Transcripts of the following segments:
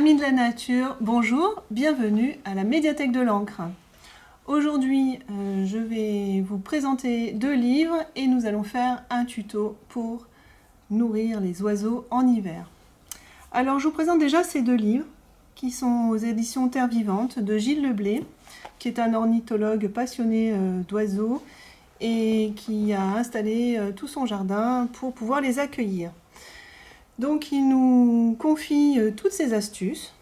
Amis de la nature, bonjour, bienvenue à la médiathèque de l'encre. Aujourd'hui, je vais vous présenter 2 livres et nous allons faire un tuto pour nourrir les oiseaux en hiver. Alors, je vous présente déjà ces 2 livres qui sont aux éditions Terre Vivante de Gilles Leblé, qui est un ornithologue passionné d'oiseaux et qui a installé tout son jardin pour pouvoir les accueillir. Donc il nous confie toutes ses astuces.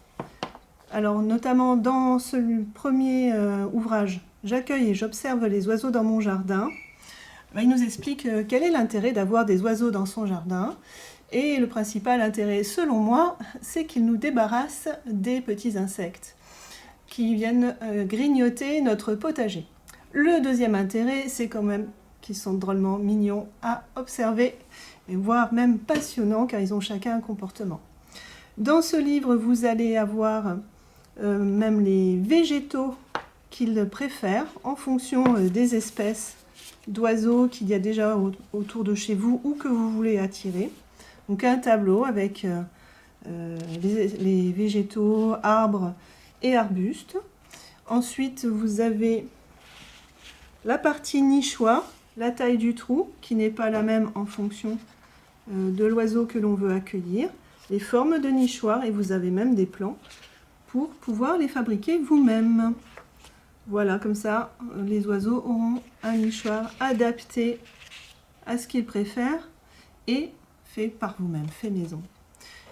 Alors notamment dans ce premier ouvrage, J'accueille et j'observe les oiseaux dans mon jardin. Il nous explique quel est l'intérêt d'avoir des oiseaux dans son jardin. Et le principal intérêt, selon moi, c'est qu'ils nous débarrassent des petits insectes qui viennent grignoter notre potager. Le deuxième intérêt, c'est quand même qu'ils sont drôlement mignons à observer, et voire même passionnants, car ils ont chacun un comportement. Dans ce livre, vous allez avoir même les végétaux qu'ils préfèrent en fonction des espèces d'oiseaux qu'il y a déjà autour de chez vous ou que vous voulez attirer. Donc un tableau avec les végétaux, arbres et arbustes. Ensuite, vous avez la partie nichoir, la taille du trou, qui n'est pas la même en fonction de l'oiseau que l'on veut accueillir, les formes de nichoir, et vous avez même des plans pour pouvoir les fabriquer vous-même. Voilà, comme ça, les oiseaux auront un nichoir adapté à ce qu'ils préfèrent et fait par vous-même, fait maison.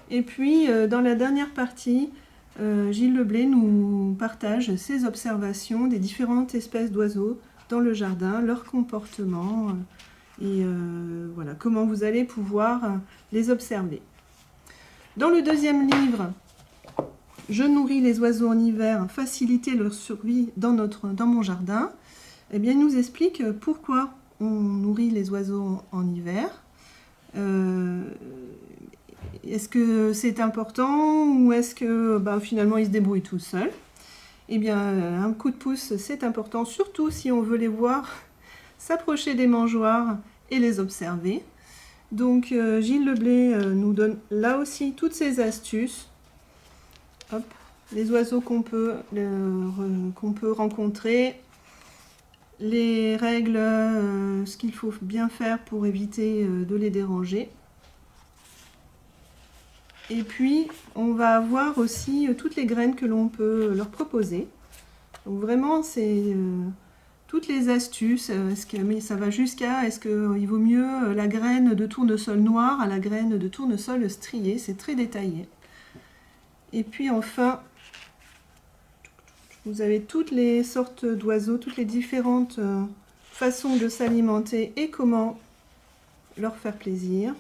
Et puis, dans la dernière partie, Gilles Leblé nous partage ses observations des différentes espèces d'oiseaux dans le jardin, leur comportement et voilà, comment vous allez pouvoir les observer. Dans le deuxième livre, Je nourris les oiseaux en hiver, faciliter leur survie dans mon jardin, eh bien, il nous explique pourquoi on nourrit les oiseaux en hiver. Est-ce que c'est important ou est-ce que finalement ils se débrouillent tout seuls? Eh bien, un coup de pouce, c'est important, surtout si on veut les voir s'approcher des mangeoires et les observer. Donc, Gilles Leblé nous donne là aussi toutes ces astuces. Hop, les oiseaux qu'on peut rencontrer, les règles, ce qu'il faut bien faire pour éviter de les déranger. Et puis, on va avoir aussi toutes les graines que l'on peut leur proposer. Donc vraiment, c'est toutes les astuces. Mais ça va jusqu'à, est-ce qu'il vaut mieux la graine de tournesol noir à la graine de tournesol striée? C'est très détaillé. Et puis enfin, vous avez toutes les sortes d'oiseaux, toutes les différentes façons de s'alimenter et comment leur faire plaisir.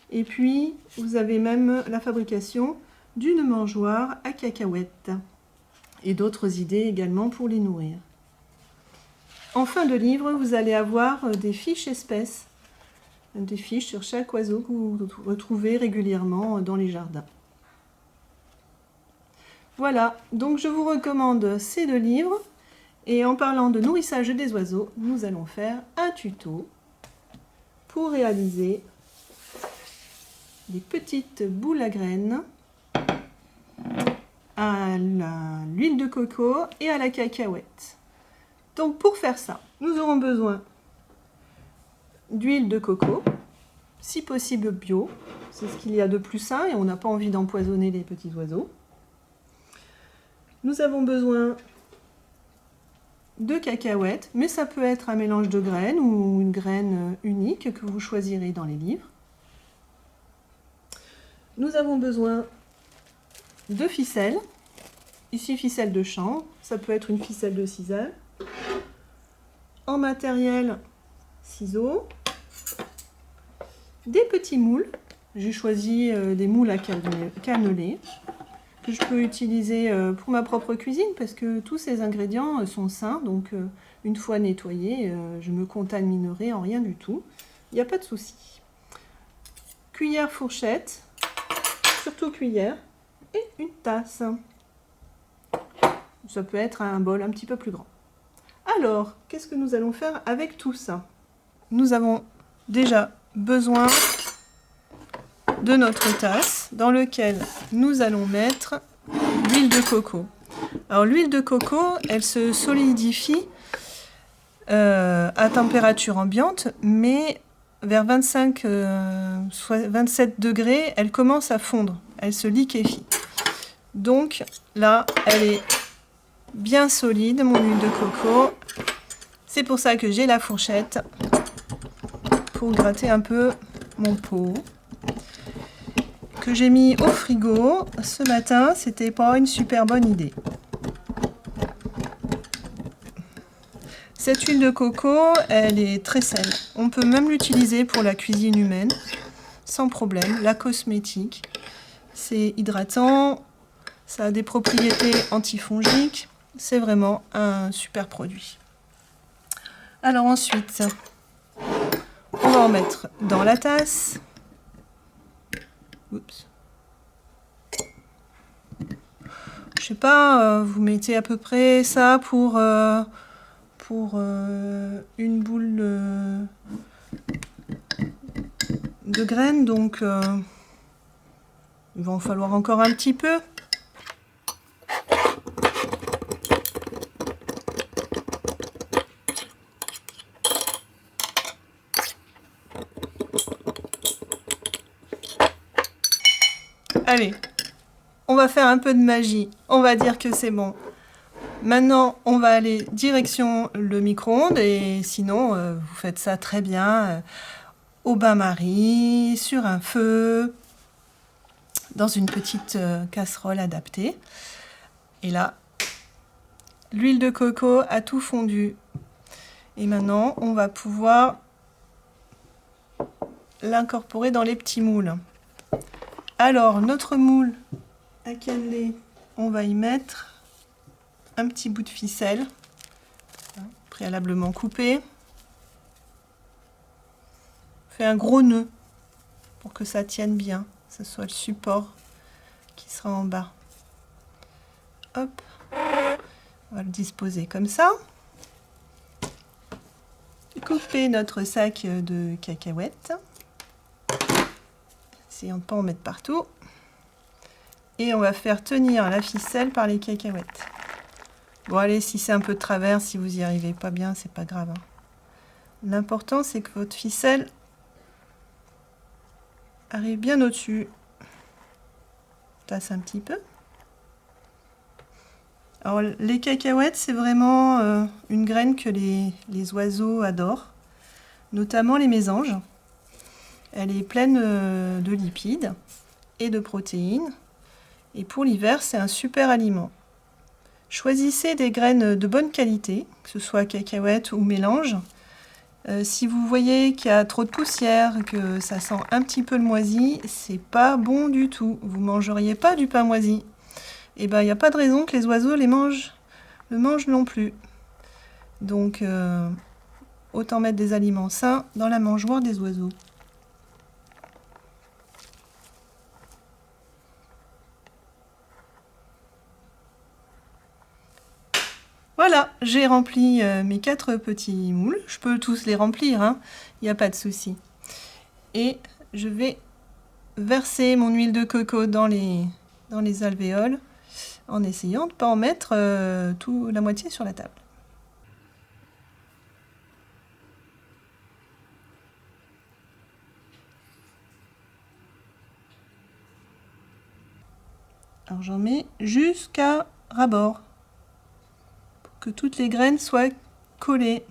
Et puis, vous avez même la fabrication d'une mangeoire à cacahuètes et d'autres idées également pour les nourrir. En fin de livre, vous allez avoir des fiches espèces, des fiches sur chaque oiseau que vous retrouvez régulièrement dans les jardins. Voilà, donc je vous recommande ces 2 livres. Et en parlant de nourrissage des oiseaux, nous allons faire un tuto pour réaliser des petites boules à graines à l'huile de coco et à la cacahuète. Donc pour faire ça, nous aurons besoin d'huile de coco, si possible bio, c'est ce qu'il y a de plus sain et on n'a pas envie d'empoisonner les petits oiseaux. Nous avons besoin de cacahuètes, mais ça peut être un mélange de graines ou une graine unique que vous choisirez dans les livres. Nous avons besoin de ficelles, ici ficelle de chanvre, ça peut être une ficelle de sisal. En matériel, ciseaux, des petits moules, j'ai choisi des moules à cannelés, que je peux utiliser pour ma propre cuisine parce que tous ces ingrédients sont sains, donc une fois nettoyés, je me contaminerai en rien du tout, il n'y a pas de souci. Cuillère, fourchette, surtout cuillère, et une tasse. Ça peut être un bol un petit peu plus grand. Alors, qu'est-ce que nous allons faire avec tout ça? Nous avons déjà besoin de notre tasse. dans lequel nous allons mettre l'huile de coco. Alors l'huile de coco, elle se solidifie à température ambiante, mais vers 27 degrés, elle commence à fondre, elle se liquéfie. Donc là, elle est bien solide, mon huile de coco. C'est pour ça que j'ai la fourchette pour gratter un peu mon pot que j'ai mis au frigo ce matin. C'était pas une super bonne idée. Cette huile de coco, elle est très saine. On peut même l'utiliser pour la cuisine humaine, sans problème. La cosmétique, c'est hydratant, ça a des propriétés antifongiques. C'est vraiment un super produit. Alors ensuite, on va en mettre dans la tasse. Oups. Je sais pas, vous mettez à peu près ça pour une boule de graines, donc il va en falloir encore un petit peu. Allez, on va faire un peu de magie, on va dire que c'est bon. Maintenant, on va aller direction le micro-ondes et sinon, vous faites ça très bien au bain-marie, sur un feu, dans une petite casserole adaptée. Et là, l'huile de coco a tout fondu. Et maintenant, on va pouvoir l'incorporer dans les petits moules. Alors, notre moule à cannelé, on va y mettre un petit bout de ficelle, préalablement coupé. On fait un gros nœud pour que ça tienne bien, que ce soit le support qui sera en bas. Hop, on va le disposer comme ça. Couper notre sac de cacahuètes. Essayons de ne pas en mettre partout. Et on va faire tenir la ficelle par les cacahuètes. Bon allez, si c'est un peu de travers, si vous n'y arrivez pas bien, c'est pas grave. Hein. L'important c'est que votre ficelle arrive bien au-dessus. Tasse un petit peu. Alors les cacahuètes, c'est vraiment une graine que les oiseaux adorent, notamment les mésanges. Elle est pleine de lipides et de protéines. Et pour l'hiver, c'est un super aliment. Choisissez des graines de bonne qualité, que ce soit cacahuètes ou mélange. Si vous voyez qu'il y a trop de poussière, que ça sent un petit peu le moisi, c'est pas bon du tout. Vous mangeriez pas du pain moisi. Et ben, il n'y a pas de raison que les oiseaux le mangent non plus. Donc, autant mettre des aliments sains dans la mangeoire des oiseaux. Voilà, j'ai rempli mes 4 petits moules. Je peux tous les remplir, hein, il n'y a pas de souci. Et je vais verser mon huile de coco dans les alvéoles en essayant de ne pas en mettre la moitié sur la table. Alors j'en mets jusqu'à ras-bord pour que toutes les graines soient collées.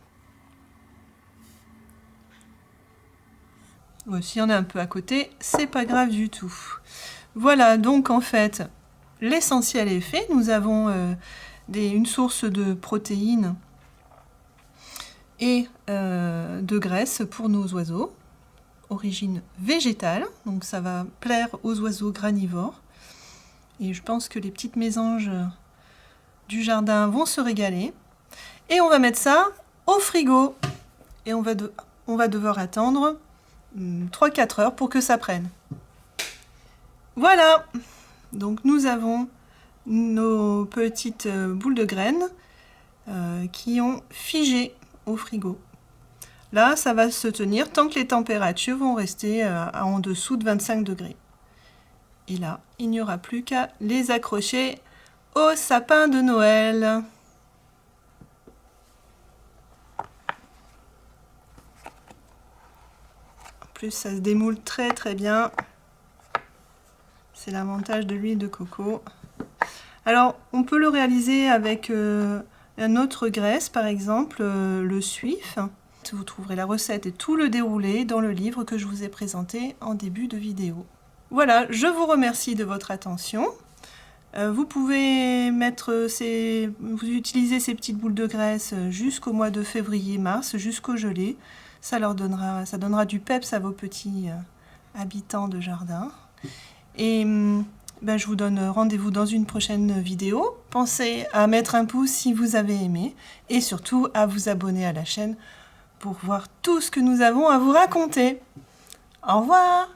S'il y en a un peu à côté, c'est pas grave du tout. Voilà, donc en fait, l'essentiel est fait. Nous avons une source de protéines et de graisse pour nos oiseaux, origine végétale, donc ça va plaire aux oiseaux granivores. Et je pense que les petites mésanges du jardin vont se régaler. Et on va mettre ça au frigo. Et on va devoir attendre 3-4 heures pour que ça prenne. Voilà. Donc nous avons nos petites boules de graines qui ont figé au frigo. Là, ça va se tenir tant que les températures vont rester en dessous de 25 degrés. Et là, il n'y aura plus qu'à les accrocher au sapin de Noël. En plus, ça se démoule très très bien. C'est l'avantage de l'huile de coco. Alors, on peut le réaliser avec une autre graisse, par exemple le suif. Vous trouverez la recette et tout le déroulé dans le livre que je vous ai présenté en début de vidéo. Voilà, je vous remercie de votre attention. Vous pouvez utiliser ces petites boules de graisse jusqu'au mois de février-mars, jusqu'au gelé. Ça donnera du peps à vos petits habitants de jardin. Et je vous donne rendez-vous dans une prochaine vidéo. Pensez à mettre un pouce si vous avez aimé et surtout à vous abonner à la chaîne pour voir tout ce que nous avons à vous raconter. Au revoir!